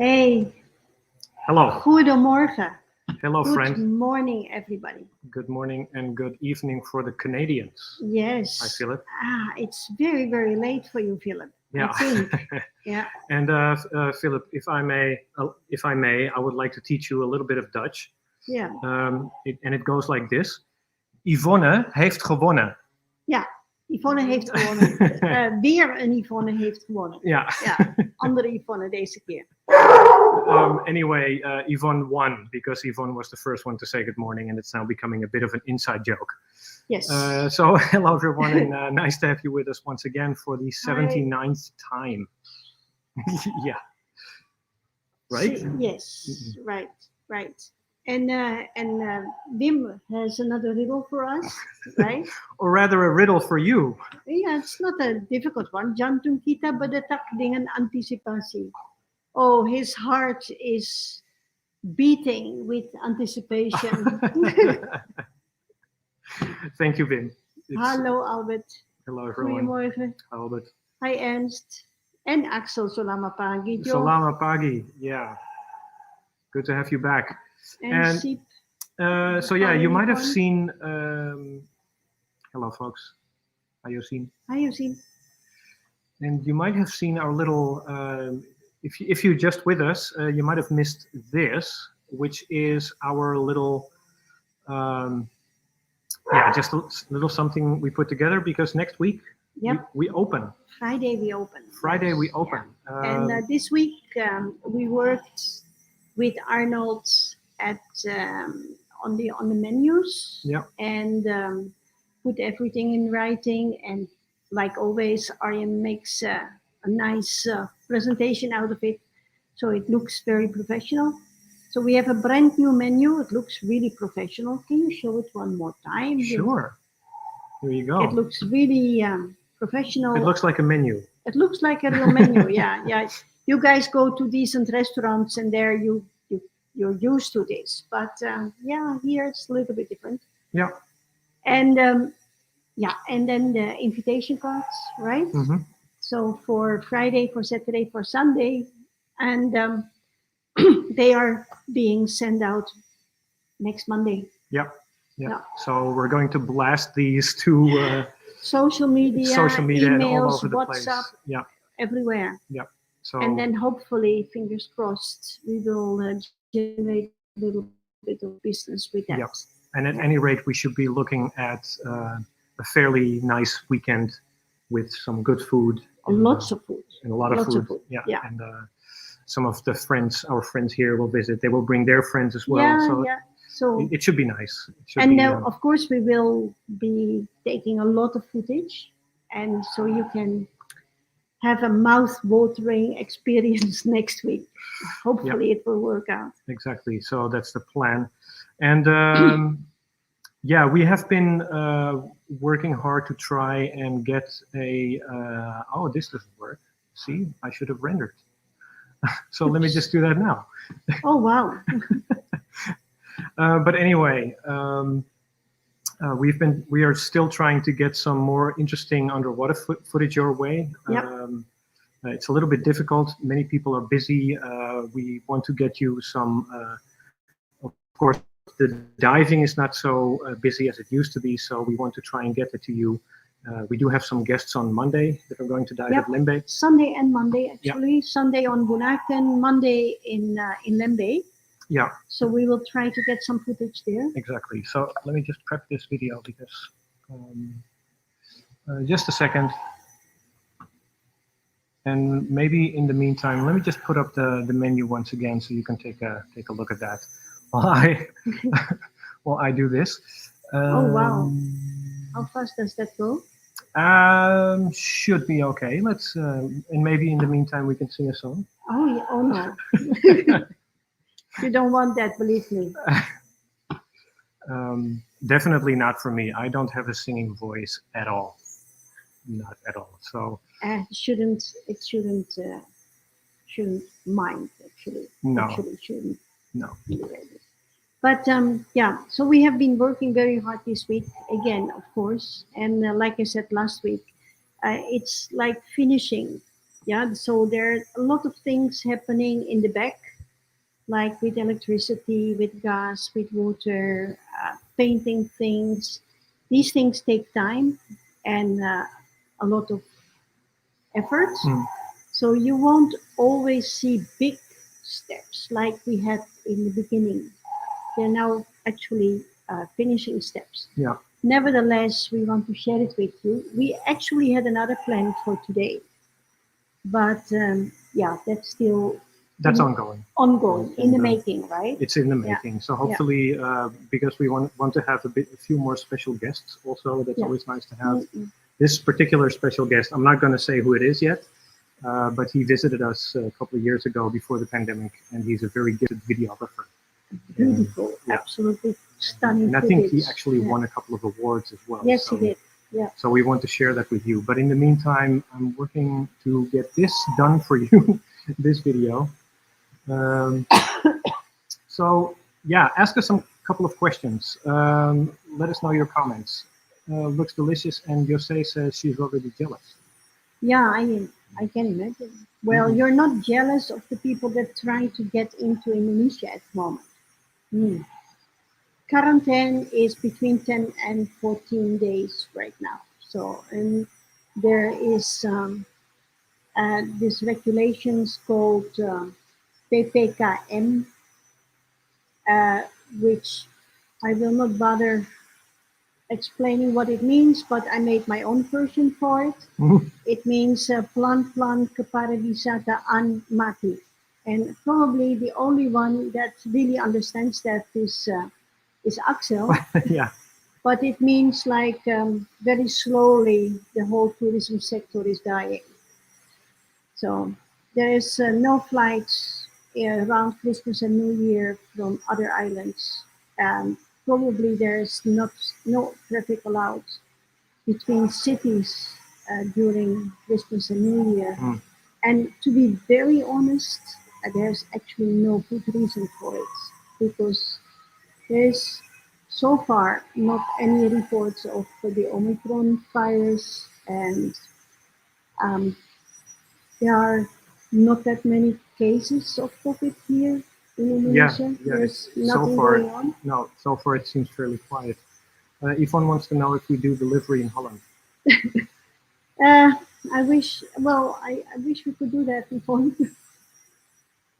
Hey, Hello. goedemorgen. Hello, Good friend. morning, everybody. Good morning and good evening for the Canadians. Hi, Yes. Philip. It's very, very late for you, Philip. I Yeah. think. Yeah. And Philip, if I may, I would like to teach you a little bit of Dutch. Yeah. And it goes like this: Yvonne heeft gewonnen. Ja. Yvonne heeft gewonnen. Weer een Yvonne heeft gewonnen. Ja. Ja. Andere Yvonne deze keer. Anyway, Yvonne won because Yvonne was the first one to say good morning, and it's now becoming a bit of an inside joke. Yes. So hello, everyone, and nice to have you with us once again for the 79th time. Yeah. Right? Yes. Right. Right. And Wim has another riddle for us, right? Or rather, a riddle for you. Yeah, it's not a difficult one. Jantung kita berdetak dengan antisipasi. Oh, his heart is beating with anticipation. Thank you, Wim. Hallo Albert. Hello, everyone. Goedemorgen. Albert. Hi Ernst. En Axel Solama Pagi. Solama Pagi. Yeah. Good to have you back. And Siep. So yeah, you might have seen. Hello, folks. How you seen? How you seen? And you might have seen our little. If you're just with us, you might have missed this, which is our little. Just a little something we put together because next week we open. Friday we open. Friday we open. Yeah. And this week we worked with Arnold at on the menus. Yeah. And put everything in writing, and like always, Arjen makes a nice presentation out of it, so it looks very professional. So we have a brand new menu. It looks really professional. Can you show it one more time? Sure. Here you go. It looks really professional. It looks like a menu. It looks like a real menu. Yeah, yeah. You guys go to decent restaurants, and there you're used to this. But yeah, here it's a little bit different. Yeah. And and then the invitation cards, right? Mm-hmm. So for Friday, for Saturday, for Sunday, and they are being sent out next Monday. Yeah. Yeah. So we're going to blast these to social media, emails, all over the WhatsApp, place. Yeah. Everywhere. Yeah. So and then hopefully, fingers crossed, we will generate a little bit of business with that. Yeah. And at any rate, we should be looking at a fairly nice weekend with some good food. Lots of food. And a lot of food. Yeah. And some of our friends here will visit. They will bring their friends as well. Yeah. So it should be nice. Of course, we will be taking a lot of footage, and so you can have a mouth-watering experience next week. Hopefully, it will work out. Exactly. So that's the plan. And yeah, we have been working hard to try and get a. Oh, this doesn't work. See, I should have rendered. So let me just do that now. Oh wow. But anyway, we are still trying to get some more interesting underwater footage your way. Yep. It's a little bit difficult. Many people are busy. We want to get you some. Of course, the diving is not so busy as it used to be, so we want to try and get it to you. We do have some guests on Monday that are going to dive at Lembe. Sunday and Monday, actually. Yep. Sunday on Bunaken, Monday in Lembe. Yeah. So we will try to get some footage there. Exactly. So let me just prep this video because just a second. And maybe in the meantime, let me just put up the menu once again so you can take a look at that while I do this. Oh wow! How fast does that go? Should be okay. Let's and maybe in the meantime we can sing a song. Oh yeah. Oh no. You don't want that, believe me. Definitely not for me. I don't have a singing voice at all. Not at all. So shouldn't mind actually. No. Actually shouldn't. No. But yeah, so we have been working very hard this week again, of course. And like I said last week, it's like finishing yeah, so there are a lot of things happening in the back, like with electricity, with gas, with water, painting things. These things take time and a lot of effort. Mm. So you won't always see big steps like we had in the beginning. They're now actually finishing steps. Yeah, Nevertheless, we want to share it with you. We actually had another plan for today, but yeah, that's still that's in- ongoing. ongoing, in the And, making, right? It's in the Yeah. making. So hopefully, because we want to have a few more special guests also, that's Yeah. always nice to have. Mm-mm. This particular special guest, I'm not going to say who it is yet, but he visited us a couple of years ago before the pandemic, and he's a very gifted videographer. Beautiful, Yeah. absolutely stunning. And I think he footage. actually Yeah. won a couple of awards as well. Yes, so, he did. Yeah. So we want to share that with you. But in the meantime, I'm working to get this done for you, this video. So yeah, ask us some couple of questions. Let us know your comments. Looks delicious, and Jose says she's already jealous. Yeah, I can imagine. Well, Mhm. you're not jealous of the people that try to get into Indonesia at the moment. Hmm. Quarantine is between 10 and 14 days right now. So, and there is this regulations called PPKM, uh, which I will not bother explaining what it means, but I made my own version for it. Mhm. It means plan-plan kepariwisataan mati. And probably the only one that really understands that is Axel. Yeah, But it means like very slowly the whole tourism sector is dying. So there is no flights around Christmas and New Year from other islands. Probably there's not no traffic allowed between cities during Christmas and New Year. Mm. And to be very honest, there's actually no good reason for it because there's so far not any reports of the Omicron virus, and um, there are not that many cases of COVID here in Indonesia. yeah. There's So nothing far, going on. no. So far, it seems fairly quiet. Yvonne wants to know if we do delivery in Holland. Uh, I wish, well, I wish we could do that before,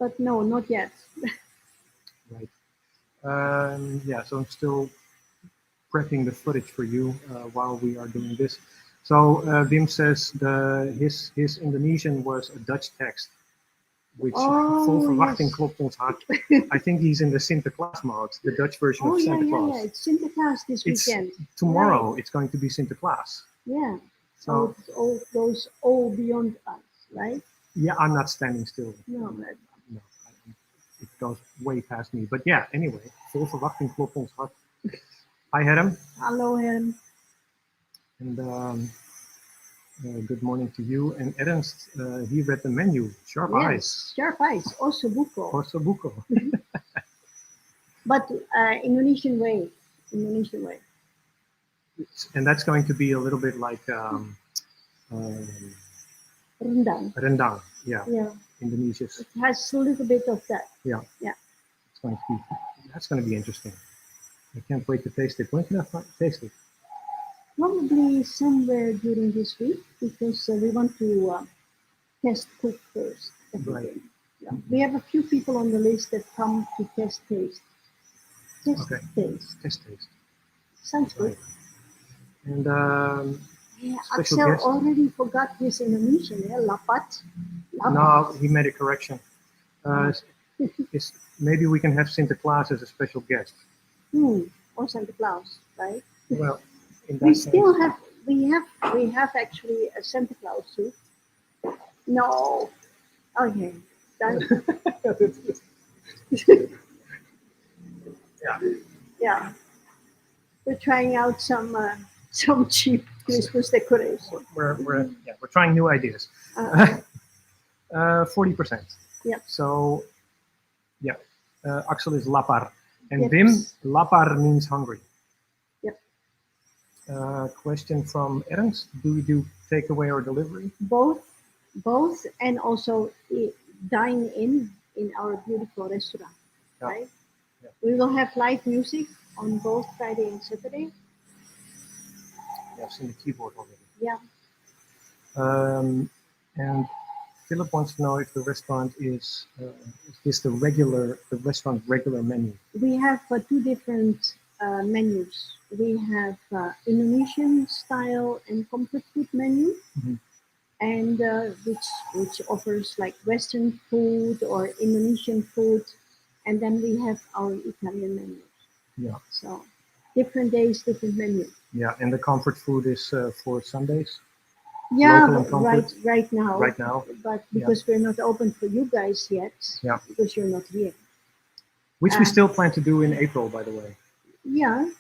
but no, not yet. Right. Yeah. So I'm still prepping the footage for you while we are doing this. So Wim says his Indonesian was a Dutch text, which Oh, vol verwachting yes. klopt ons hart. I think he's in the Sinterklaas mode, the Dutch version Oh, of yeah, Santa yeah, Claus. yeah. It's Sinterklaas this It's weekend. tomorrow. It's going to be Sinterklaas. Yeah. So Oh, it's all those all beyond us, right? yeah, I'm not standing still. No, but No, it goes way past me. But yeah, anyway, vol verwachting klopt ons hart. Hi, Adam, hello, him. and good morning to you. And Ernst, he read the menu. Sharp eyes. Yes, sharp eyes, ossobuco, Corso buco. but Indonesian way. Indonesian way. And that's going to be a little bit like Rendang. rendang. Yeah, Yeah, Indonesia's. it has a little bit of that. Yeah. Yeah. It's going to be. That's going to be interesting. I can't wait to taste it. When can I taste it? Probably somewhere during this week because we want to test cook first. Everything. Yeah. We have a few people on the list that come to test taste. Test Okay. taste. Test taste. Sounds good. Right. And Yeah, special Axel guest. already forgot his Indonesian. Yeah, lapat. Lapat. No, he made a correction. Maybe we can have Sinterklaas as a special guest. Or Santa Claus, right? Well, in that We case, still have we have actually a Santa Claus too. No. Okay. Done. yeah. Yeah. We're trying out some cheap Christmas decoration. We're trying new ideas. Uh, 40%. Yeah. So, yeah, Axel is lapar, and Yes. Wim, lapar means hungry. Yep. Question from Ernst: do we do takeaway or delivery? Both. both, and also dine in our beautiful restaurant. Yeah. Right? Yeah. We will have live music on both Friday and Saturday. Yeah, I've seen the keyboard already. Yeah. And Philip wants to know if the restaurant is this the restaurant regular menu? We have two different menus. We have Indonesian style and comfort food menu, Mhm. and which offers like Western food or Indonesian food, and then we have our Italian menu. Yeah. So different days, different menu. Yeah, and the comfort food is for Sundays Yeah, Local and but comfort? right now. right now, But because we're not open for you guys yet, Yeah. because you're not here. which we still plan to do in April, by the way. Yeah.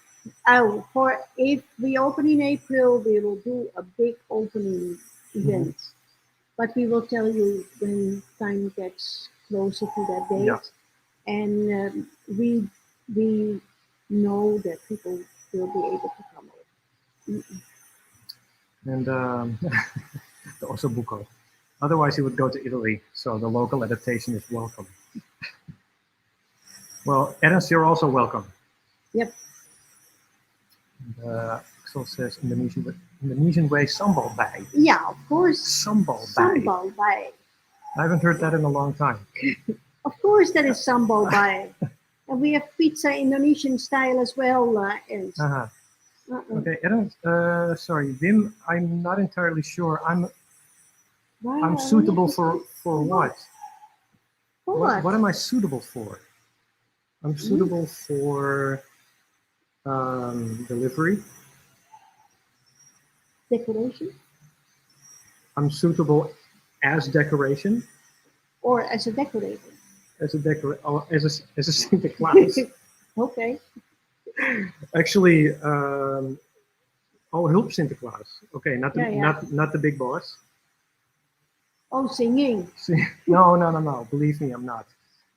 Oh, for if we open in April, we will do a big opening event. But we will tell you when time gets closer to that date. Yeah. And we know that people will be able to come over. And the Ossobuco. Otherwise, he would go to Italy, so the local adaptation is welcome. Well, Ernst, you're also welcome. Yep. And, Axel says Indonesian way sambal bay. Yeah, of course. Sambal bay. Sambal bay. I haven't heard that in a long time. Of course, that is sambal bay. And we have pizza Indonesian style as well. And Uh-huh. Okay, Ernst, sorry, Wim, I'm not entirely sure. I'm suitable for what? For What am I suitable for? I'm suitable for delivery. Decoration I'm suitable as decoration. or as a decorator? As a Santa Claus. Okay. Actually, help Santa Claus. Okay, not the Yeah. not the big boss. Oh, singing. No. Believe me, I'm not.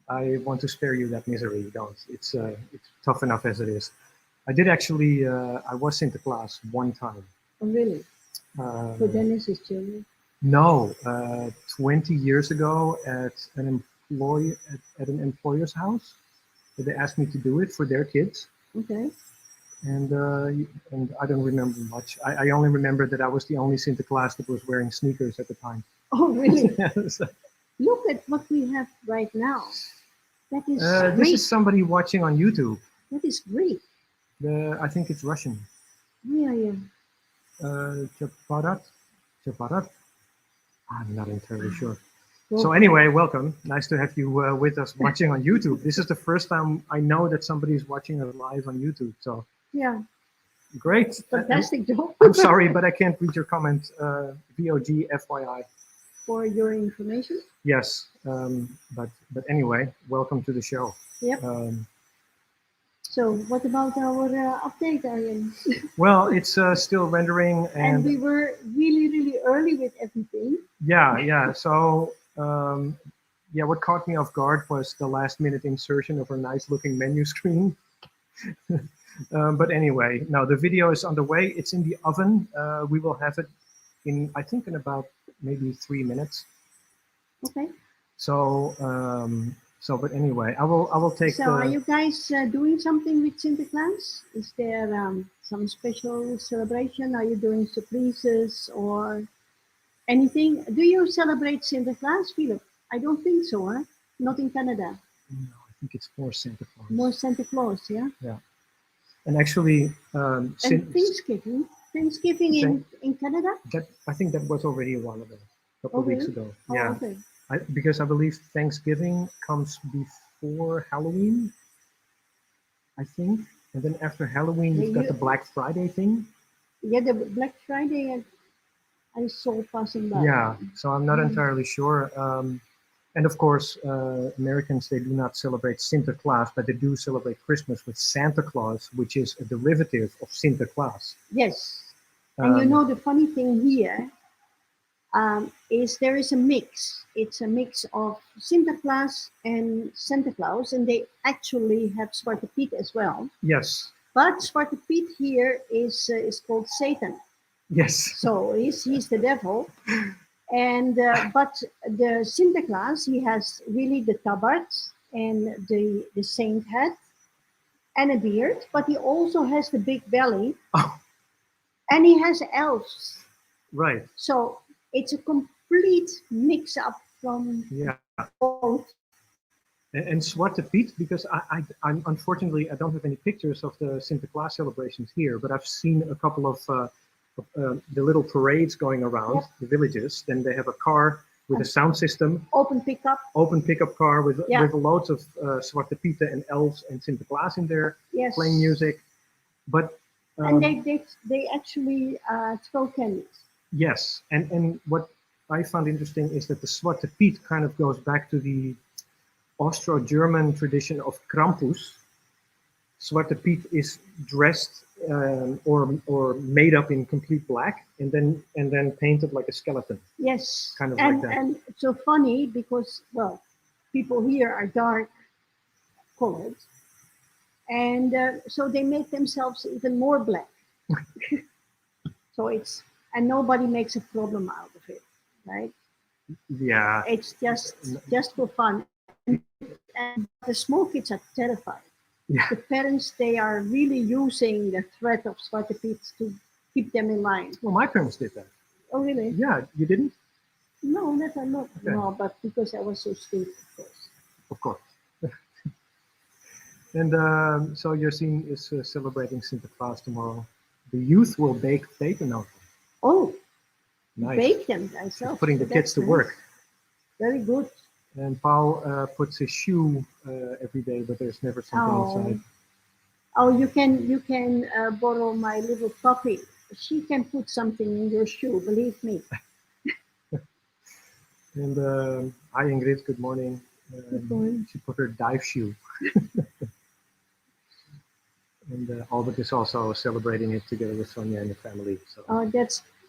I want to spare you that misery. Don't. It's tough enough as it is. I did actually. I was Santa Claus one time. Oh, really? For Dennis's children? No, 20 years ago at an employer's house. They asked me to do it for their kids. Okay. And I don't remember much. I only remember that I was the only Santa Claus that was wearing sneakers at the time. Oh, really? So, Look at what we have right now. That is this great. is somebody watching on YouTube. That is great. I think it's Russian. Yeah. Chaparat. I'm not entirely sure. Well, So anyway, welcome. Nice to have you with us watching on YouTube. This is the first time I know that somebody is watching us live on YouTube. So yeah, great. fantastic job. I'm sorry, but I can't read your comment. VOG, FYI. For your information. Yes, but anyway, welcome to the show. Yep. So what about our update, Arjen? Well, it's still rendering, And we were really early with everything. yeah. So what caught me off guard was the last-minute insertion of a nice-looking menu screen. But anyway, now the video is underway. It's in the oven. We will have it in, I think, in about maybe 3 minutes. Okay. So, but anyway, I will take. So, are you guys doing something with Santa Claus? Is there some special celebration? Are you doing surprises or anything? Do you celebrate Santa Claus, Philip? I don't think so, huh? Not in Canada. No, I think it's more Santa Claus. More Santa Claus, yeah. Yeah, and actually, And Thanksgiving in Canada. I think that was already a while ago, a couple of weeks ago. Oh, Yeah, okay. because I believe Thanksgiving comes before Halloween, I think, and then after Halloween you've got the Black Friday thing. Yeah, the Black Friday I saw passing by. Yeah, so I'm not entirely sure. And of course, Americans, they do not celebrate Santa Claus, but they do celebrate Christmas with Santa Claus, which is a derivative of Santa Claus. Yes. And you know, the funny thing here is there is a mix. It's a mix of Santa Claus and Santa Claus, and they actually have Zwarte Piet as well. Yes. But Zwarte Piet here is called Satan. Yes. So he's the devil. And but the Sinterklaas, he has really the tabard and the saint hat and a beard, but he also has the big belly Oh, and he has elves. right. So it's a complete mix up from Yeah. both. And Zwarte Piet, because I'm unfortunately I don't have any pictures of the Sinterklaas celebrations here, but I've seen a couple of the little parades going around Yep. the villages. Then they have a car with a sound system, Open pickup, open pickup car with Yeah. with loads of Zwarte Pieten and elves and Sinterklaas in there yes. playing music. But And they actually throw candies. yes, and what I found interesting is that the Zwarte Piet kind of goes back to the Austro-German tradition of Krampus. Zwarte Piet is dressed or made up in complete black and then painted like a skeleton. Yes. Kind of and, like that. And it's so funny because, well, people here are dark colored. And so they make themselves even more black. So and nobody makes a problem out of it, right? Yeah, It's just for fun. And the small kids are terrified. yeah. The parents, they are really using the threat of Zwarte Piet to keep them in line. Well, my parents did that. Oh, really? Yeah, you didn't? No, that I'm not. Okay. No, but because I was so strict, of course. Of course. And so your scene is celebrating Sinterklaas tomorrow. The youth will bake pepernoten. Oh, Nice. bake them myself. Putting the kids to work. Very good. And Paul puts his shoe every day, but there's never something inside. Oh, you can borrow my little puppy. She can put something in your shoe. Believe me. And hi Ingrid, good morning. Good morning. She put her dive shoe. And Albert is also celebrating it together with Sonia and the family. So Oh,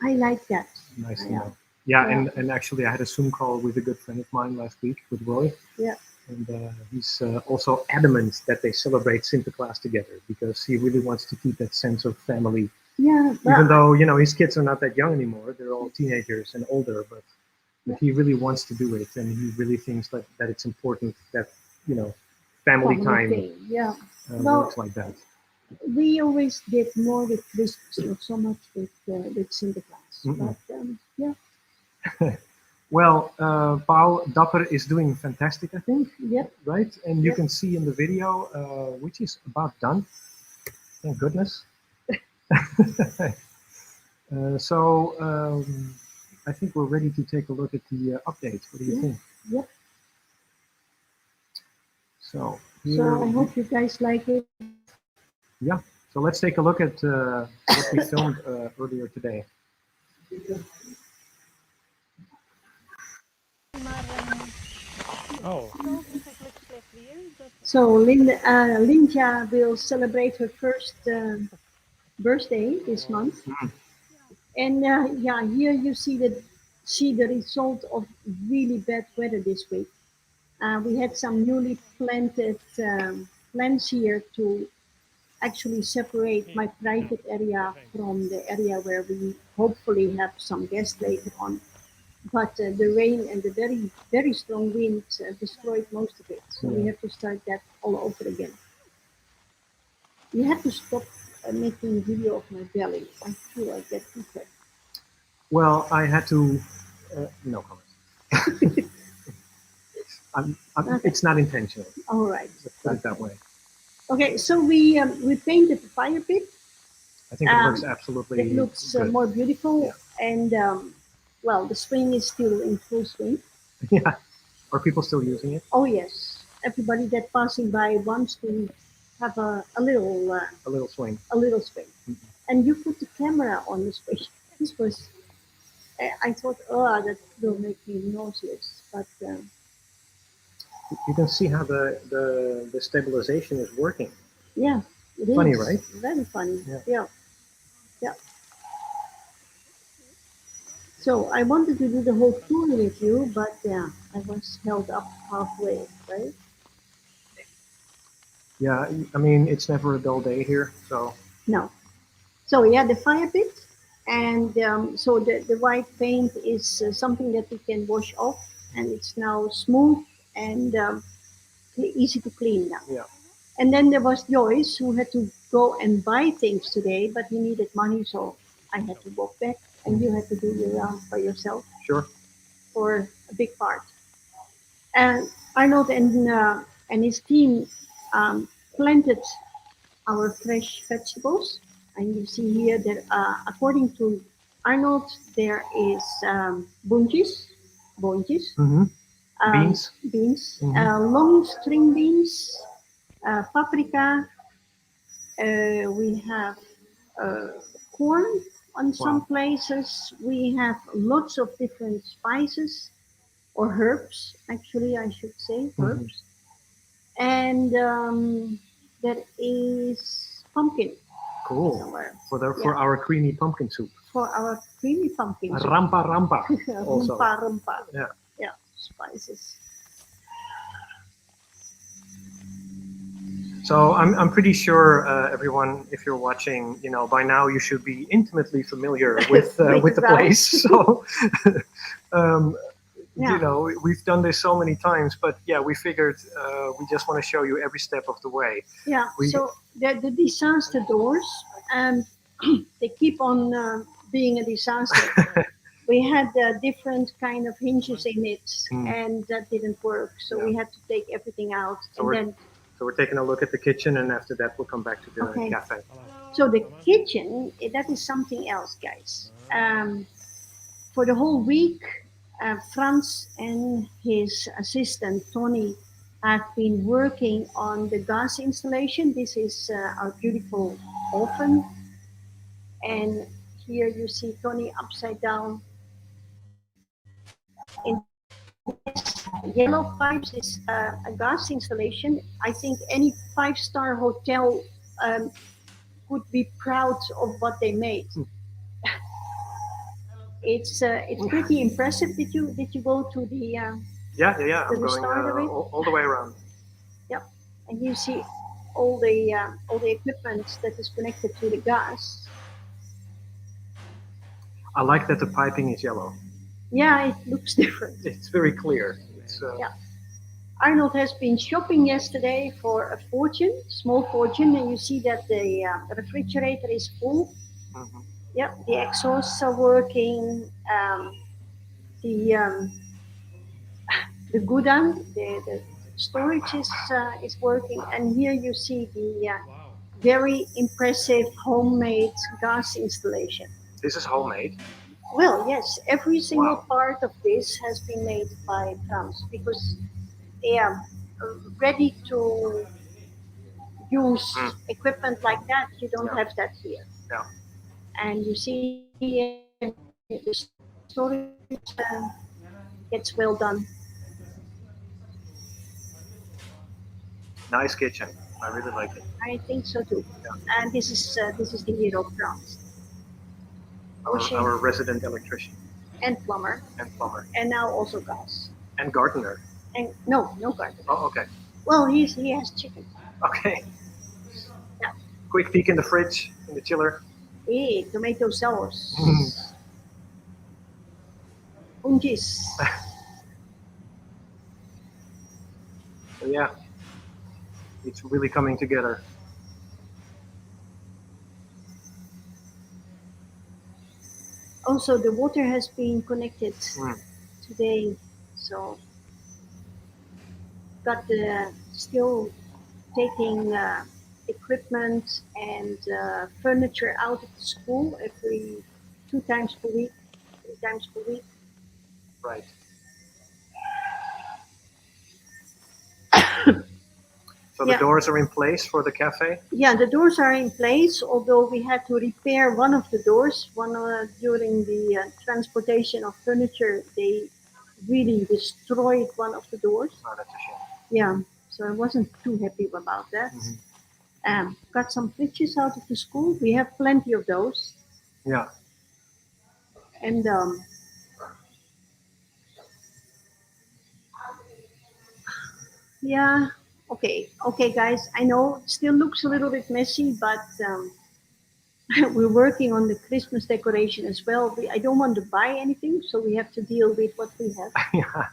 I like that. nice to Yeah. know. Yeah, Yeah. and actually I had a Zoom call with a good friend of mine last week with Roy. Yeah. And he's also adamant that they celebrate Sinterklaas together because he really wants to keep that sense of family. Yeah. Even though, you know, his kids are not that young anymore, they're all teenagers and older, but he really wants to do it. And he really thinks that it's important that, you know, family time Yeah. works like that. We always did more with Christmas, not so much with Sinterklaas. Mm-mm. But yeah. Well, Paul Dapper is doing fantastic, I think. Yep. Right? And you Yep. can see in the video, which is about done. Thank goodness. So I think we're ready to take a look at the update. What do you think? Yep. So So I hope you guys like it. yeah. So let's take a look at what we filmed earlier today. Oh. So Linja will celebrate her first birthday this month. And yeah, here you see the result of really bad weather this week. We had some newly planted plants here to actually separate my private area from the area where we hopefully have some guests later on. But the rain and the very, very strong wind destroyed most of it. So we have to start that all over again. You have to stop making video of my belly. I'm sure I get too fat. Well, I had to. No comment. Okay. It's not intentional. All right. Let's put it that way. Okay, so we painted the fire pit. I think it looks absolutely. It looks good. more beautiful, Yeah. and well, the spring is still in full swing. Yeah. Are people still using it? Oh yes, everybody that passing by wants to have a little swing. A little swing. Mm-hmm. And you put the camera on the swing. This was. I thought, oh, that will make me nauseous, but. You can see how the stabilization is working. Yeah, it funny, is. Right? Very funny. Yeah. So I wanted to do the whole tour with you, but yeah, I was held up halfway, right? Yeah, I mean, it's never a dull day here, so. No. So yeah, the fire pit. And so the white paint is something that we can wash off, and it's now smooth and easy to clean now. Yeah. And then there was Joyce, who had to go and buy things today, but he needed money, so I had to walk back, and you had to do your round by yourself Sure. for a big part. And Arnold and his team planted our fresh vegetables, and you see here that according to Arnold, there is bunches, Hmm. Beans. beans, Mhm. long string beans, paprika. We have uh, corn on some Wow. places. We have lots of different spices or herbs, actually, I should say Mhm. herbs. And there is pumpkin Cool. somewhere. For Yeah, our creamy pumpkin soup. for our creamy pumpkin soup. Rampa rampa. Also. Rumpa, rumpa. Yeah. Yeah, spices. So I'm pretty sure everyone, if you're watching, by now you should be intimately familiar with the ground. place. So, um, Yeah. we've done this so many times, but yeah, we figured we just want to show you every step of the way. Yeah, We- so the disaster doors, they keep on being a disaster. We had different kind of hinges in it, and that didn't work. So we had to take everything out, So we're taking a look at the kitchen, and after that we'll come back to the Okay. cafe. So the kitchen, that is something else, guys. For the whole week, Franz and his assistant Tony have been working on the gas installation. This is our beautiful oven, and here you see Tony upside down. In this yellow pipes is a gas installation. I think any five-star hotel could be proud of what they made. It's pretty impressive. Did you go to the Yeah. to I'm the going start of it? all the way around. Yep. And you see all the equipment that is connected to the gas. I like that the piping is yellow. Yeah, it looks different. It's very clear. It's, Yeah. Arnold has been shopping yesterday for a fortune, small fortune, and you see that the refrigerator is full. mhm. Yep, the exhausts are working. The the Gudan, the storage is working, and here you see the very impressive homemade gas installation. This is homemade. Well, yes, every single Wow. part of this has been made by Frans because they are ready to use Mm. equipment like that. You don't Yeah. have that here. Yeah. And you see the storage gets well done. Nice kitchen. I really like it. I think so too. Yeah. And this is the hero France, Ocean Our resident electrician and plumber, and plumber and now also gas. and gardener. And no garden. Oh, okay. Well, he has chicken. Okay. Yeah. Quick peek in the fridge, in the chiller. Hey, tomato sauce. Ungis. So yeah, it's really coming together. Also, the water has been connected Mm. today, so got still taking equipment and furniture out of the school every 2 times per week, 3 times per week. Right. So the Yeah. doors are in place for the cafe. Yeah, the doors are in place, although we had to repair one of the doors. One during the transportation of furniture, they really destroyed one of the doors. Oh, that's a shame. Yeah, so I wasn't too happy about that. Got some pictures out of the school. We have plenty of those. Yeah. And yeah, okay, guys. I know it still looks a little bit messy, but we're working on the Christmas decoration as well. I don't want to buy anything, so we have to deal with what we have, Yeah.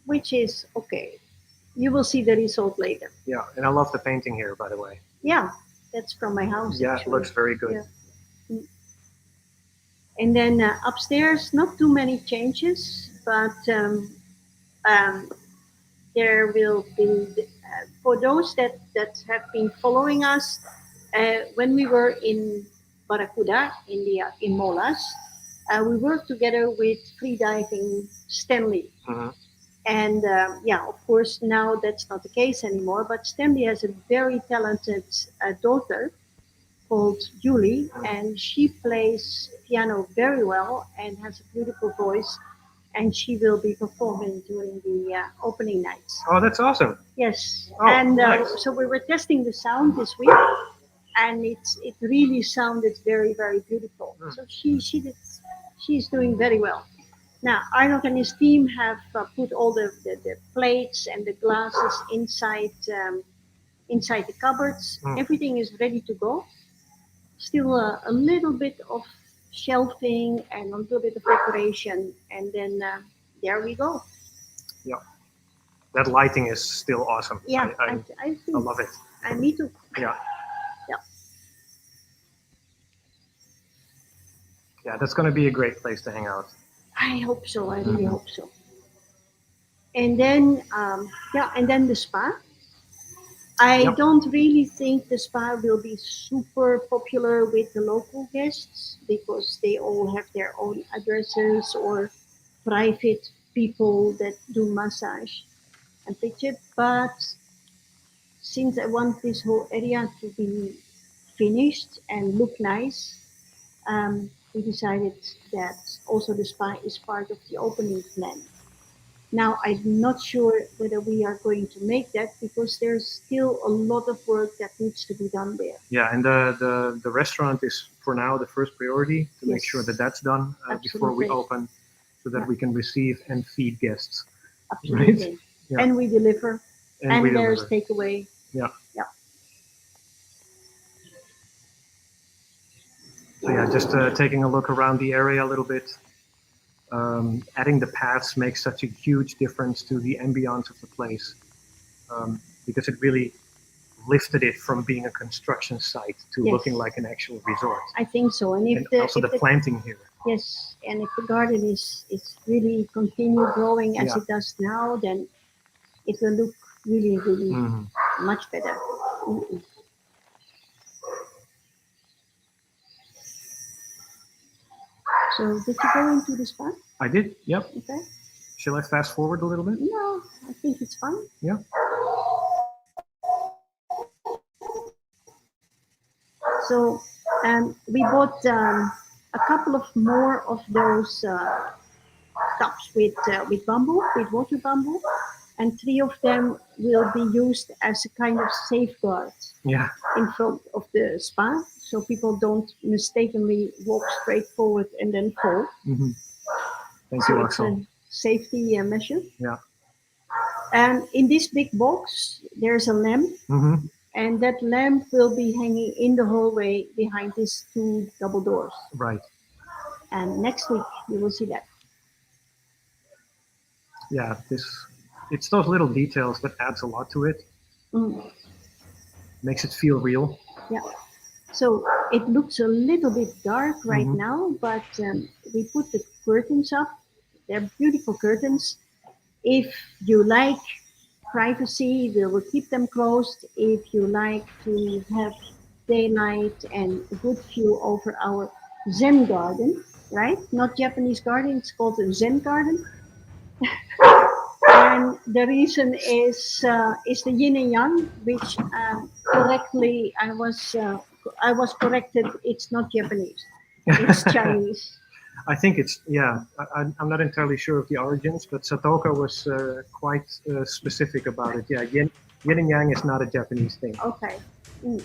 which is okay. You will see the result later. Yeah. And I love the painting here, by the way. Yeah, that's from my house. Yeah, it actually. looks very good. Yeah. And then upstairs, not too many changes, but there will be, for those that have been following us, when we were in Barracuda, in Molas, we worked together with freediving Stanley. Hmm. And yeah, of course, now that's not the case anymore, but Stanley has a very talented daughter called Julie, and she plays piano very well and has a beautiful voice. And she will be performing during the opening nights. Oh, that's awesome. Yes, Oh, and nice. so we were testing the sound this week, and it really sounded very beautiful. Mm. So she's doing very well. Now Arnold and his team have put all the plates and the glasses inside the cupboards. Mm. Everything is ready to go. Still a little bit of shelving and a little bit of decoration, and then there we go. Yeah. That lighting is still awesome. Yeah, I I I think love it. me too. Yeah. Yeah. Yeah, that's going to be a great place to hang out. I hope so. I really Mhm. hope so. And then yeah, and then the spa. I Yep. don't really think the spa will be super popular with the local guests because they all have their own addresses or private people that do massage and picture. But since I want this whole area to be finished and look nice, we decided that also the spa is part of the opening plan. Now, I'm not sure whether we are going to make that because there's still a lot of work that needs to be done there. Yeah, and the restaurant is for now the first priority to make Yes. sure that that's done before we Absolutely. open, so that Yeah. we can receive and feed guests. Absolutely. Yeah. And we deliver, and we there's deliver. takeaway. Yeah. Yeah. So yeah, just taking a look around the area a little bit. Adding the paths makes such a huge difference to the ambiance of the place, because it really lifted it from being a construction site to Yes. looking like an actual resort. I think so. And if And the also if the planting here. yes, and if the garden is really continue growing as Yeah. it does now, then it will look really Mhm. much better. Mm-mm. So did you go into the spa? I did. Yep. Okay. Shall I fast forward a little bit? No, I think it's fine. Yeah. So we bought a couple of more of those cups with bamboo, with water bamboo, and 3 of them will be used as a kind of safeguard Yeah. in front of the spa, so people don't mistakenly walk straight forward and then fall. Hmm. Thank So you, it's Axel. a safety measure. Yeah. And in this big box, there's a lamp, Hmm. and that lamp will be hanging in the hallway behind these 2 double doors. Right. And next week you will see that. Yeah. It's those little details that adds a lot to it. Mm. Makes it feel real. Yeah. So it looks a little bit dark right Mhm. now, but we put the curtains up. They're beautiful curtains. If you like privacy, we will keep them closed. If you like to have daylight and a good view over our Zen garden, right? Not Japanese garden, it's called a Zen garden. And the reason is the yin and yang, which correctly I was corrected. It's not Japanese, it's Chinese. I think it's, yeah, I'm not entirely sure of the origins, but Satoko was quite specific about it. Yeah, yin and yang is not a Japanese thing. Okay. Mm.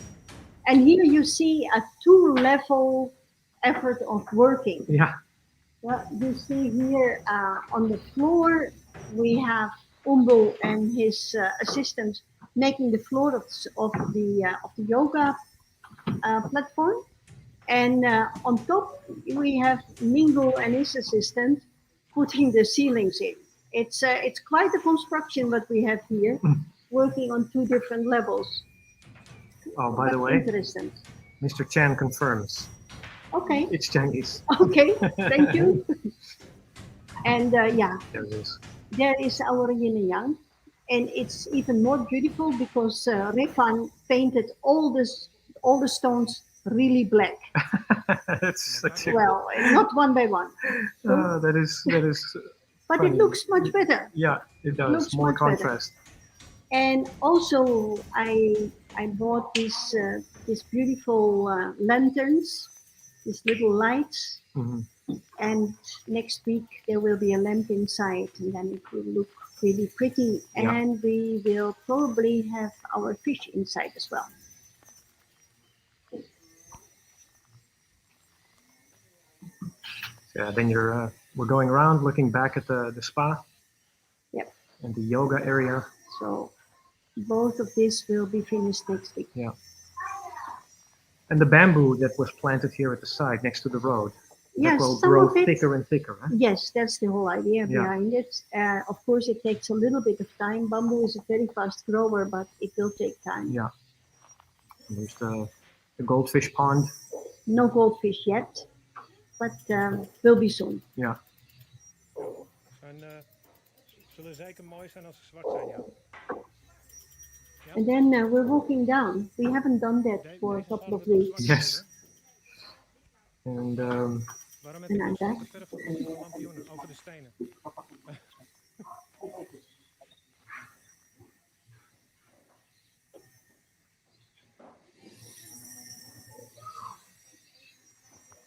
And here you see a 2-level effort of working. Yeah. Well, you see here on the floor, we have Umbo and his assistant making the floor of the yoga platform. And on top, we have Mingo and his assistant putting the ceilings in. It's quite a construction what we have here, working on 2 different levels. Oh, by the But way, interesting. Mr. Chan confirms. Okay, It's Chinese. okay, thank you. And yeah, There it is. there is our yin and yang. And it's even more beautiful because Refan painted all the stones really black. That's such a, Well, not one by one, that is but funny. it looks much better. Yeah, it does. Looks More much better. contrast. And also, I bought these beautiful lanterns, these little lights. Mhm. And next week there will be a lamp inside, and then it will look really pretty. Yeah. And we will probably have our fish inside as well. Yeah, then we're going around looking back at the spa. Yep. And the yoga area. So both of this will be finished next week. Yeah. And the bamboo that was planted here at the side next to the road. Yes, that will some grow of it. thicker and thicker. Huh? Yes, that's the whole idea Yeah. behind it. Of course, it takes a little bit of time. Bamboo is a very fast grower, but it will take time. Yeah. And there's the goldfish pond. No goldfish yet, but will be soon. Ja. Zullen zeker mooi zijn als ze zwart zijn, ja. And then we're walking down. We haven't done that for a couple of weeks. Yes. And Waarom heb En je aan nou daar? zwarte verf op de lampioenen over de stenen?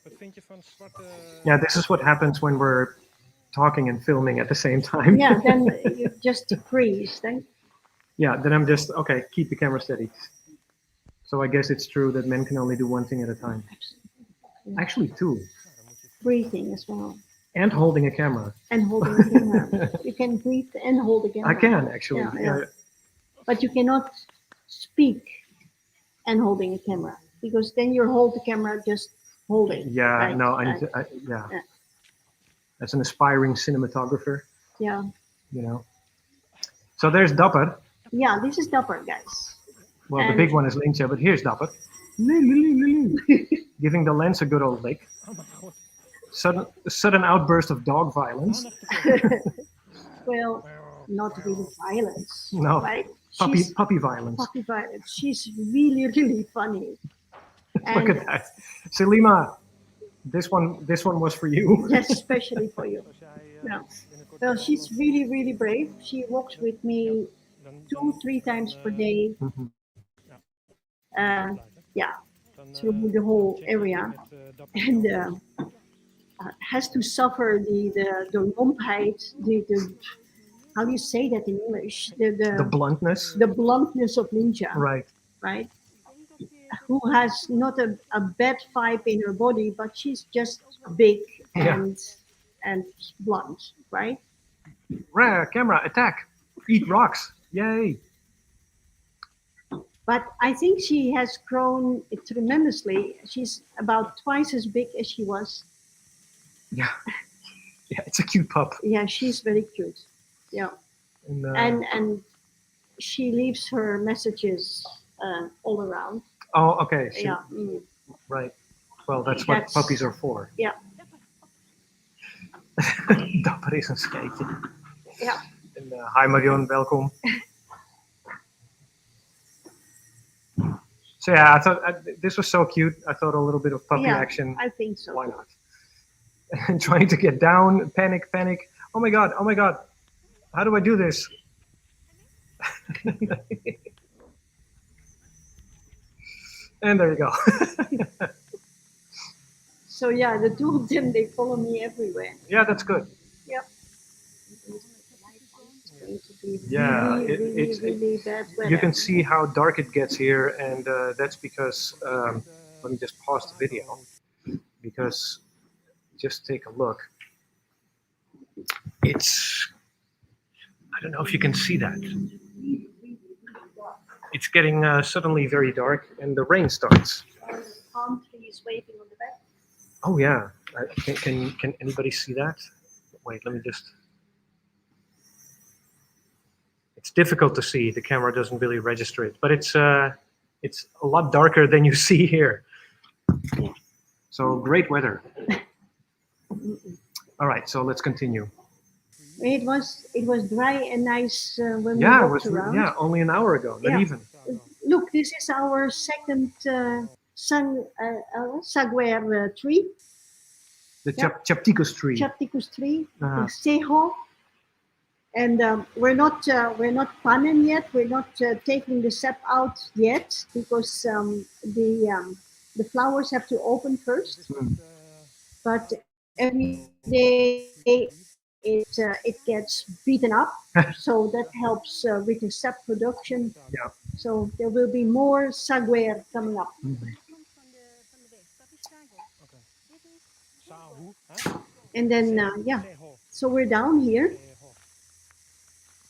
Wat vind je van zwarte... yeah, this is what happens when we're talking and filming at the same time. Yeah, then you just freeze. Then Yeah, then I'm just, okay, keep the camera steady. So I guess it's true that men can only do one thing at a time. Actually, 2. breathing as well. And holding a camera. And holding the camera. You can breathe and hold the camera. I can, actually. Yeah. But you cannot speak and holding a camera, because then you hold the camera just holding. Yeah, right, no, I right. need to, yeah. Yeah. As an aspiring cinematographer, Yeah. you know. So there's Dapper. Yeah, this is Dapper, guys. Well, the And- big one is Lintje, but here's Dapper. Giving the lens a good old lick. Oh mijn god. Sudden outburst of dog violence. Well, not really violence. No, Right? puppy violence. Puppy violence. She's really, really funny. Look at that. Selima, this one was for you. Yes, especially for you. Als jij Ja. binnenkort... Well, she's really, really brave. She walks with me dan 2-3 times per day. Mhm. Yeah, dan, through the whole check ik area. met, Dapper. And has to suffer the lompheid, the how do you say that in English? The bluntness. The bluntness of Ninja, Right. right? Who has not a bad vibe in her body, but she's just big Yeah. and blunt, right? Rare camera attack. Eat rocks. Yay. But I think she has grown tremendously. She's about twice as big as she was. Yeah. Yeah, it's a cute pup. Yeah, she's very cute. Yeah, And, and she leaves her messages all around. oh, okay. So, Yeah, Right. Well, that's what That's- puppies are for. yeah, Dapper is een scheetje. yeah. En, hi Marion, welkom. So yeah, I thought this was so cute. I thought a little bit of puppy Yeah, action. I think so. Why not? And trying to get down, panic, panic. Oh my god, oh my god. How do I do this? And there you go. So yeah, the 2 of them, they follow me everywhere. Yeah, that's good. Yep. It's going to be Yeah, really, really, it's- really bad weather. You can see how dark it gets here, and that's because, let me just pause the video, because just take a look. It's, I don't know if you can see that. it's getting suddenly very dark and the rain starts. Palm trees waving on the back. Oh yeah, can anybody see that? Wait, let me just. It's difficult to see. The camera doesn't really register it, but it's a lot darker than you see here. Yeah. So great weather. All right, so let's continue. It was dry and nice when Yeah, we it walked was around. only an hour ago, not Yeah. even. Look, this is our second saguaro tree, The Yeah. Chapticus tree. Chapticus tree, Uh-huh. the sejo. And we're not panen yet. We're not taking the sap out yet because the flowers have to open first. Hmm. But every day it gets beaten up, so that helps with the sap production. Yeah. So there will be more saguaro coming up. Mhm. Sahu, hè? And then yeah, Seho. so we're down here. Seho.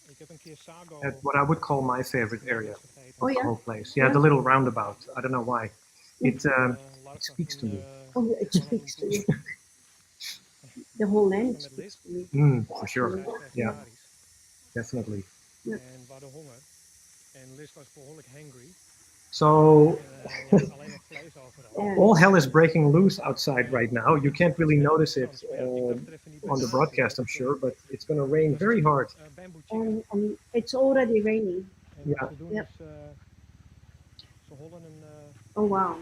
Ik heb een keer Sago. At what I would call my favorite area gegeten. Oh of the yeah, whole place. Yeah, Yeah. the little roundabout. I don't know why. It Larven speaks to in, me. oh it speaks to you. The whole land met speaks lift. to me. For sure. Zij is Ja. vegetarisch. Definitely. Ja. En we hadden honger. En Liz was behoorlijk hangry. So En ja, alleen nog vlees overal. Yeah. all hell is breaking loose outside right now. You can't really notice it Ja, ik dacht er even niet bij on the na. broadcast, I'm sure, but it's going to rain very hard. Bamboo chicken. And it's already raining. En Ja. wat ze doen Ja. is, ze hollen een, Oh wow.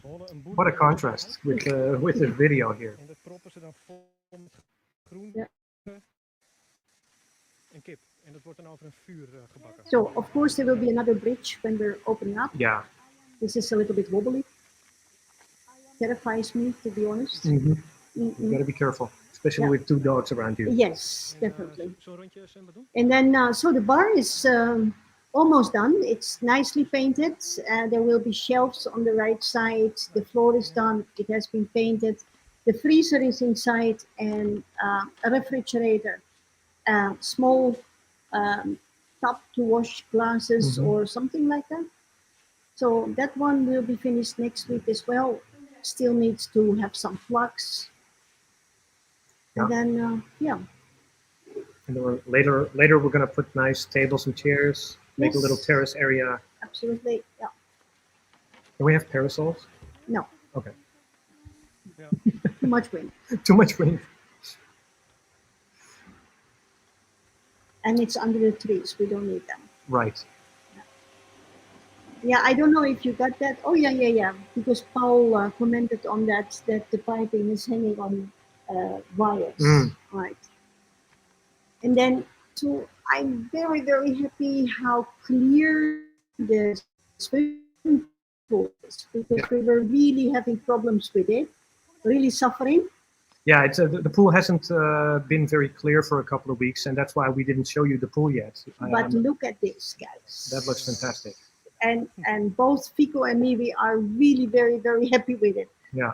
ze hollen een What a boerderij contrast with the video here. en dat proppen ze dan vol met groen Ja. en kip. En dat wordt dan over een vuur gebakken. So of course there will be another bridge when we're opening up. Yeah. This is a little bit wobbly. Terrifies me, to be honest. You Mm-mm. got to be careful, especially Yeah. with two dogs around you. Yes, En, definitely. Zo'n rondje Simba doen? And then so the bar is almost done. It's nicely painted. There will be shelves on the right side. The floor is done. It has been painted. The freezer is inside and a refrigerator, small tub to wash glasses Mhm. or something like that. So that one will be finished next week as well. Still needs to have some flux. And then yeah, And then later we're going to put nice tables and chairs, make a little Yes. terrace area. absolutely. Yeah. Do we have parasols? No, Okay. too much wind. Too much wind. And it's under the trees. We don't need them. Right. Yeah, I don't know if you got that. Oh yeah. Because Paul commented on that the piping is hanging on wires, Mm. right? And then so I'm very happy how clear the swimming pool is because we were really having problems with it, really suffering. Yeah, it's the pool hasn't been very clear for a couple of weeks, and that's why we didn't show you the pool yet. But look at this, guys. That looks fantastic. And both Fico and me, we are really very happy with it. Yeah.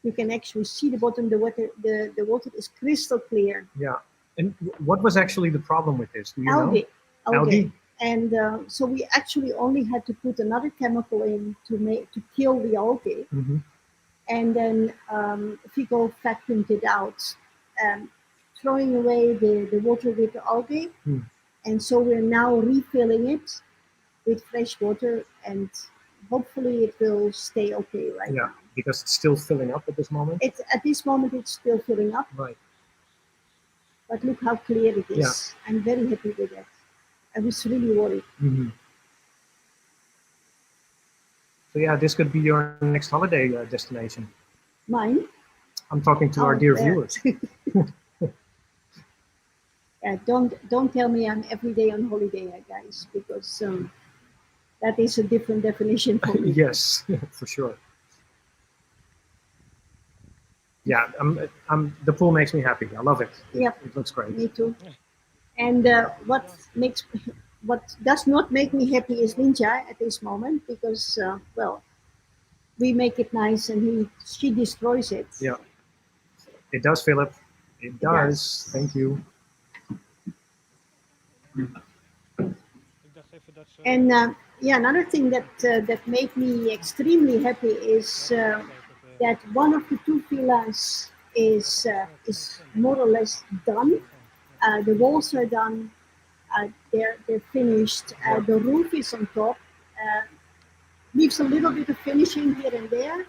You can actually see the bottom. The water is crystal clear. Yeah. And what was actually the problem with this? Do you Algae. know? Algae. And so we actually only had to put another chemical in to kill the algae. Mhm. And then Fico vacuumed it out, throwing away the water with the algae. Hmm. And so we're now refilling it with fresh water, and hopefully it will stay okay right Yeah, now. because it's still filling up at this moment. It's at this moment it's still filling up, Right. but look how clear it is. Yeah. I'm very happy with that. I was really worried. Mhm. So yeah, this could be your next holiday destination. Mine. I'm talking to our Oh, dear yeah. viewers. Don't tell me I'm every day on holiday, guys, because that is a different definition for me. Yes, for sure. Yeah, the pool makes me happy. I love it. Yep. It looks great. Me too. And what does not make me happy is Ninja at this moment because well, we make it nice and she destroys it. Yeah. It does, Philip. It does. Thank you. Ik dacht even dat ze... And yeah, another thing that made me extremely happy is that one of the two villas is more or less done. The walls are done. They're finished. The roof is on top. Leaves a little bit of finishing here and there,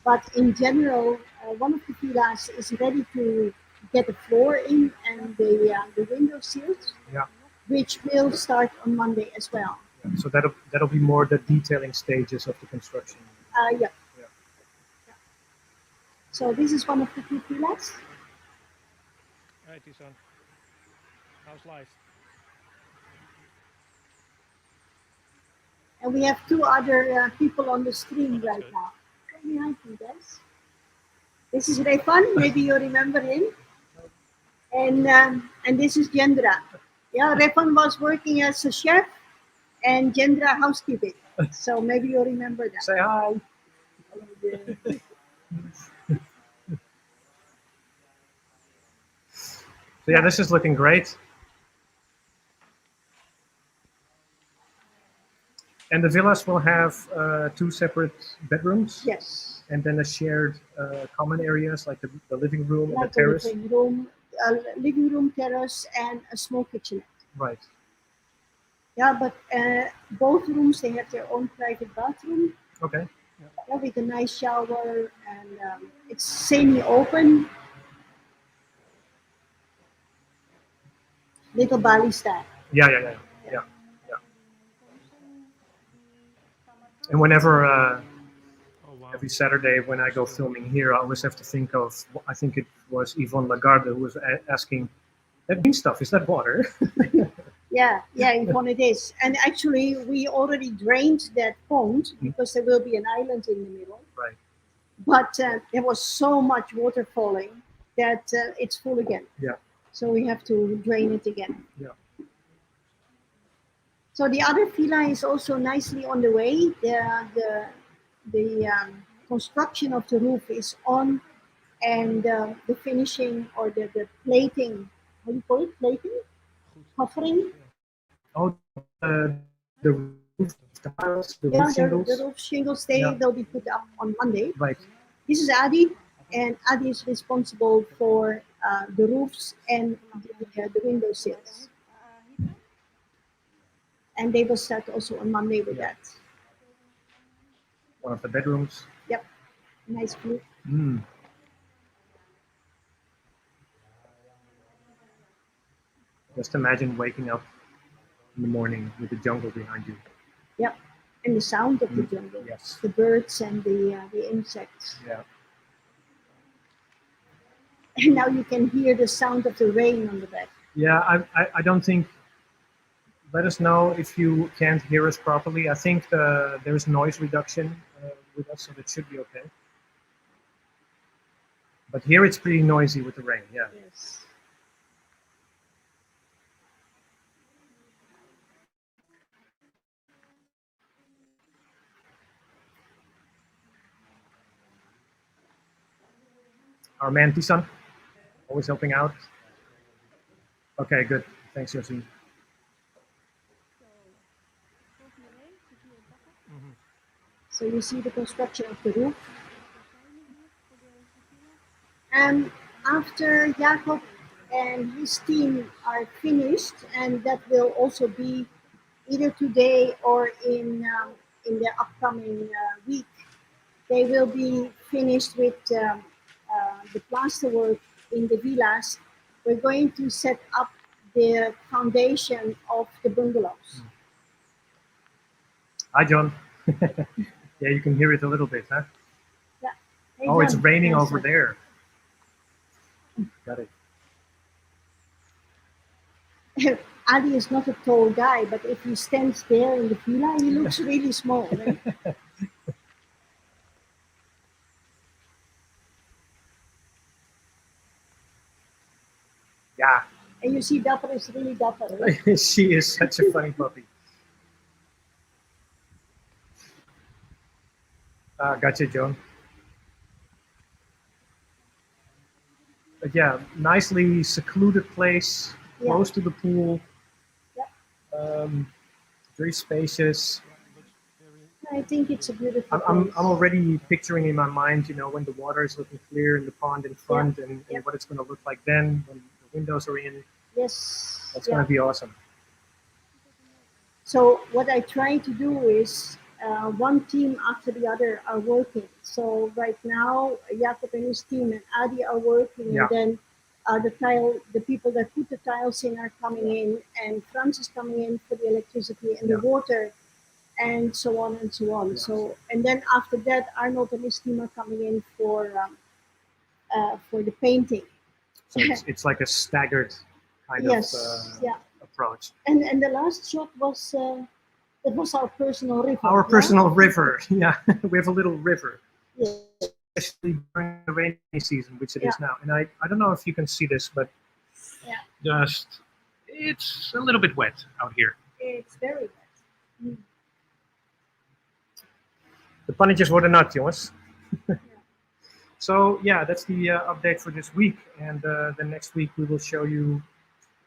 but in general, one of the villas is ready to get the floor in and the window sealed, Yeah. which will start on Monday as well. So that'll be more the detailing stages of the construction. Yeah. Yeah. So this is one of the two villas. Hey, Tisan. How's life? And we have two other people on the screen that's right good. now. Come behind me, guys. This is Refan. Maybe you remember him. And this is Jendra. Yeah, Refan was working as a chef, and Jendra housekeeping. So maybe you remember that. Say hi. So yeah, this is looking great. And the villas will have two separate bedrooms. Yes. And then a shared common areas like the living room and Like the a terrace. living room, terrace, and a small kitchenette. Right. Yeah, but both rooms, they have their own private bathroom. Okay. Yeah, with a nice shower, and it's semi-open. Little Bali style. Yeah. And whenever Oh, wow. every Saturday when I go filming here, I always have to think of, I think it was Yvonne Lagarde who was asking, that green stuff, is that water? Yeah, Yvonne, it is. And actually, we already drained that pond because there will be an island in the middle. Right. But there was so much water falling that it's full again. Yeah. So we have to drain it again. Yeah. So the other villa is also nicely on the way. The construction of the roof is on, and the finishing or the plating, how do you call it? Plating? Covering? Oh, the roof tiles, the Yeah, roof shingles. the roof shingles, Yeah. they'll be put up on Monday. Right. This is Adi, and Adi is responsible for the roofs and the window sills. And they will start also on Monday with Yeah. that. One of the bedrooms. Yep, nice view. Mm. Just imagine waking up in the morning with the jungle behind you. Yep, and the sound of the jungle, Yes. the birds and the insects. Yeah. And now you can hear the sound of the rain on the back. Yeah, I don't think. Let us know if you can't hear us properly. I think there's noise reduction with us, so that should be okay. But here it's pretty noisy with the rain. Yeah. Yes. Our man Tisan, always helping out. Okay, good. Thanks, Josie. So you see the construction of the roof. And after Jacob and his team are finished, and that will also be either today or in the upcoming week, they will be finished with the plasterwork in the villas. We're going to set up the foundation of the bungalows. Hi, John. Yeah, you can hear it a little bit, huh? Yeah. Hey, Oh, it's John. raining Yes, over sir. there. Got it. Adi is not a tall guy, but if he stands there in the villa, he looks really small. Right? Yeah, And you see Dapper is really dapper. Right? she is such a funny puppy. Gotcha, John. But yeah, nicely secluded place, Yeah. close to the pool. Yep. very spacious. I think it's a beautiful I'm place. already picturing in my mind, when the water is looking clear in the pond in front, and Yep. what it's going to look like then when the windows are in. Yes. That's going to be awesome. So what I try to do is one team after the other are working. So right now, Jacob and his team and Adi are working, Yeah. and then the people that put the tiles in are coming in, and Franz is coming in for the electricity and Yeah. the water, and so on and so on. Yes. So and then after that, Arnold and his team are coming in for the painting. So it's like a staggered kind Yes, of yeah. approach. And the last shot was it was our personal river. Our yeah? personal river. Yeah, we have a little river, Yes. especially during the rainy season, which it is Yeah. now. And I don't know if you can see this, but Yeah. just it's a little bit wet out here. It's very wet. De pannetjes worden nat, jongens. So yeah, that's the update for this week. And then next week we will show you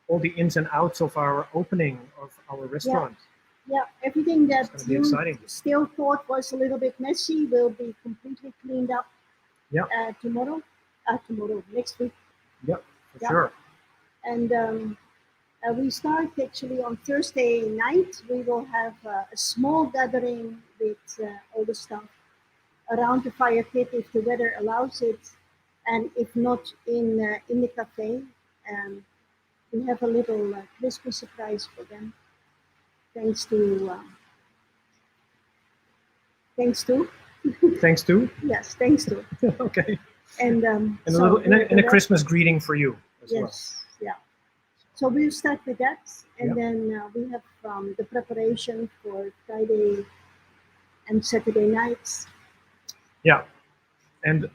all the ins and outs of our opening of our restaurant. Yeah, everything that gonna be you exciting. still thought was a little bit messy will be completely cleaned up Yeah. tomorrow, next week. Yep, for Yeah. sure. And we start actually on Thursday night. We will have a small gathering with all the staff around the fire pit if the weather allows it, and if not in the cafe. We have a little Christmas surprise for them, thanks to Thanks to? yes, thanks to. Okay. And And a so little and a we'll- Christmas greeting for you as well. yes, yeah. So we'll start with that, and Yep. then we have the preparation for Friday and Saturday nights. Yeah, and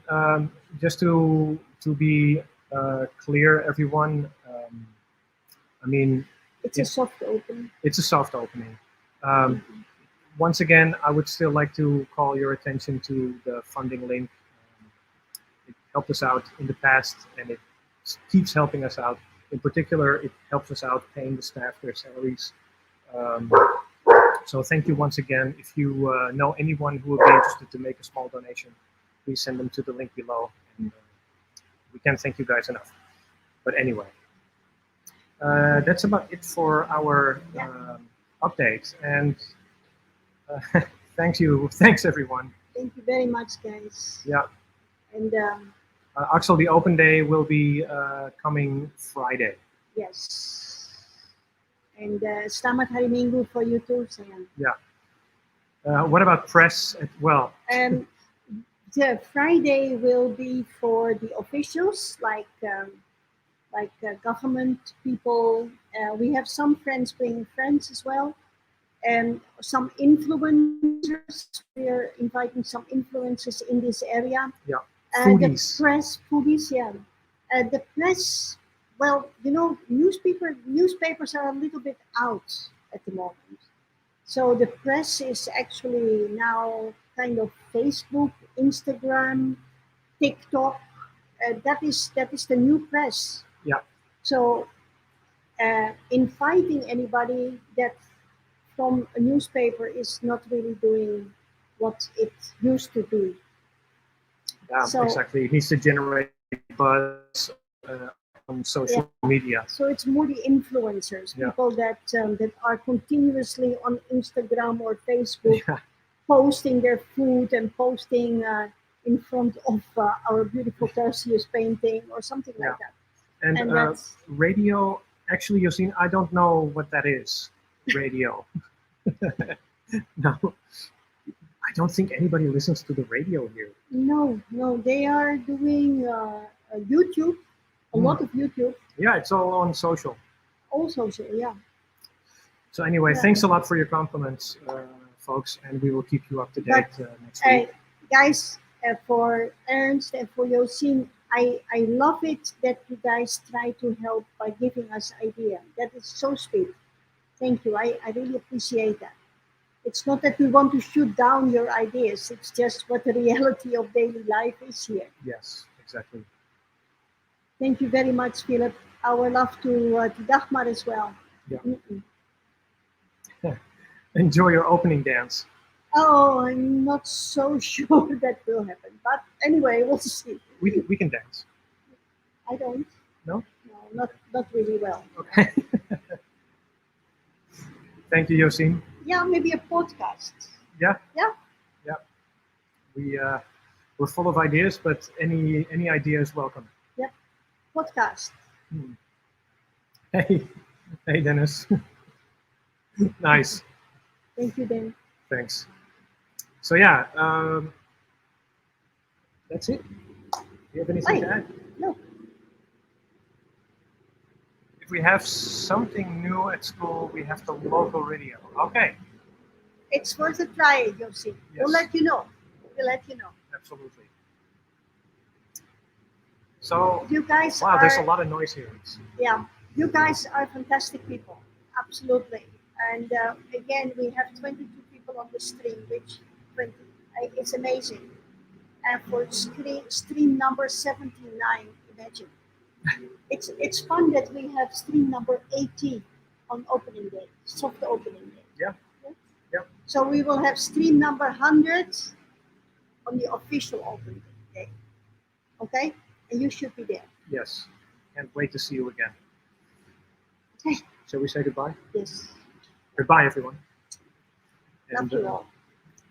just to be clear, everyone. I mean, It's a soft open. it's a soft opening. Once again, I would still like to call your attention to the funding link. It helped us out in the past, and it keeps helping us out. In particular, it helps us out paying the staff their salaries. So thank you once again. If you know anyone who would be interested to make a small donation, please send them to the link below. And we can't thank you guys enough. But anyway, that's about it for our update. And thanks everyone. Thank you very much, guys. Yeah. And Axel, the open day will be coming Friday. yes. And selamat hari Minggu for you too, sayang. Yeah. What about press? Well, The Friday will be for the officials, like government people. We have some friends bringing friends as well, and some influencers. We're inviting some influencers in this area. Yeah. The Foodies. press, foodies, yeah. The press, well, newspapers are a little bit out at the moment. So the press is actually now kind of Facebook, Instagram, TikTok. That is the new press. Yeah. So inviting anybody that from a newspaper is not really doing what it used to do. Yeah, So- exactly. It needs to generate buzz on social media. So it's more the influencers, Yeah. people that are continuously on Instagram or Facebook Yeah. posting their food and posting in front of our beautiful Tertius painting or something like that. And And that's radio, actually, Josine, I don't know what that is. Radio. No. I don't think anybody listens to the radio here. no, they are doing YouTube, a lot of YouTube, Yeah, it's all on social. all social, yeah. So anyway, Yeah. thanks a lot for your compliments, folks, and we will keep you up to date next week. Guys, for Ernst and for Josine, I love it that you guys try to help by giving us idea. That is so sweet. Thank you. I really appreciate that. It's not that we want to shoot down your ideas. It's just what the reality of daily life is here. Yes, exactly. Thank you very much, Philip. Our love to Dagmar as well. Yeah. enjoy your opening dance. Oh, I'm not so sure that will happen. But anyway, we'll see. We can dance. I don't. No? No, not really well. Okay. Thank you, Josien. Yeah, maybe a podcast. Yeah. Yeah. Yeah. We're full of ideas, but any idea is welcome. Podcast. Hey, hey, Dennis. Nice. Thank you, Dan. Thanks. So yeah, that's it. Do you have anything to Bye. add? No. If we have something new at school, we have the local radio. Okay, It's worth a try, Josie. We'll Yes. let you know. We'll let you know. absolutely. So, You guys wow, are, there's a lot of noise here. yeah, you guys are fantastic people. Absolutely. And again, we have 22 people on the stream, which 20, it's amazing. And for stream number 79, imagine. It's fun that we have stream number 80 on opening day, soft opening day. Yeah. Yeah. So we will have stream number 100 on the official opening day. Okay? And you should be there. Yes, can't wait to see you again. Okay. Shall we say goodbye? Yes. Goodbye, everyone. Love And, you all.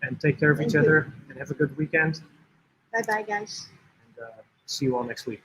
and take care of Thank each you. other and have a good weekend. Bye bye, guys. And see you all next week.